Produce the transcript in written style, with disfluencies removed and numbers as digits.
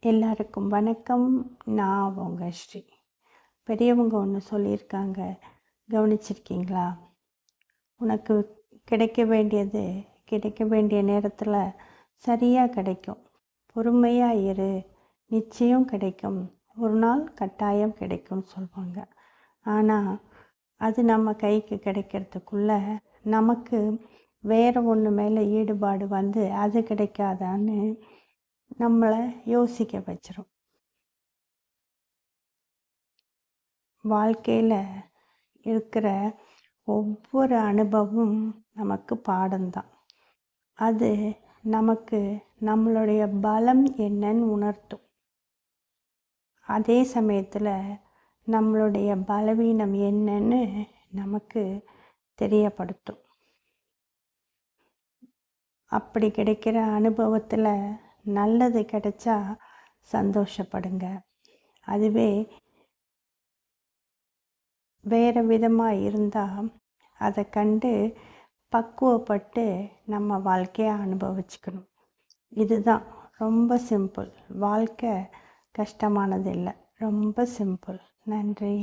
எல்லாருக்கும் வணக்கம். நான் உங்கள் ஸ்ரீ. பெரியவங்க ஒன்று சொல்லியிருக்காங்க, கவனிச்சிருக்கீங்களா? உனக்கு கிடைக்க வேண்டியது கிடைக்க வேண்டிய நேரத்தில் சரியாக கிடைக்கும். பொறுமையாக இரு, நிச்சயம் கிடைக்கும். ஒரு நாள் கட்டாயம் கிடைக்கும்னு சொல்லுவாங்க. ஆனால் அது நம்ம கைக்கு கிடைக்கிறதுக்குள்ள நமக்கு வேறு ஒன்று மேலே ஈடுபாடு வந்து அது கிடைக்காதான்னு நம்மளை யோசிக்க வச்சிரும். வாழ்க்கையில் இருக்கிற ஒவ்வொரு அனுபவமும் நமக்கு பாடம்தான். அது நமக்கு நம்மளுடைய பலம் என்னன்னு உணர்த்தும். அதே சமயத்தில் நம்மளுடைய பலவீனம் என்னன்னு நமக்கு தெரியப்படுத்தும். அப்படி கிடைக்கிற அனுபவத்தில் நல்லது கிடைச்சா சந்தோஷப்படுங்க. அதுவே வேறு விதமாக இருந்தால் அதை கண்டு பக்குவப்பட்டு நம்ம வாழ்க்கையை அனுபவிச்சுக்கணும். இதுதான் ரொம்ப சிம்பிள். வாழ்க்கை கஷ்டமானது இல்லை, ரொம்ப சிம்பிள். நன்றி.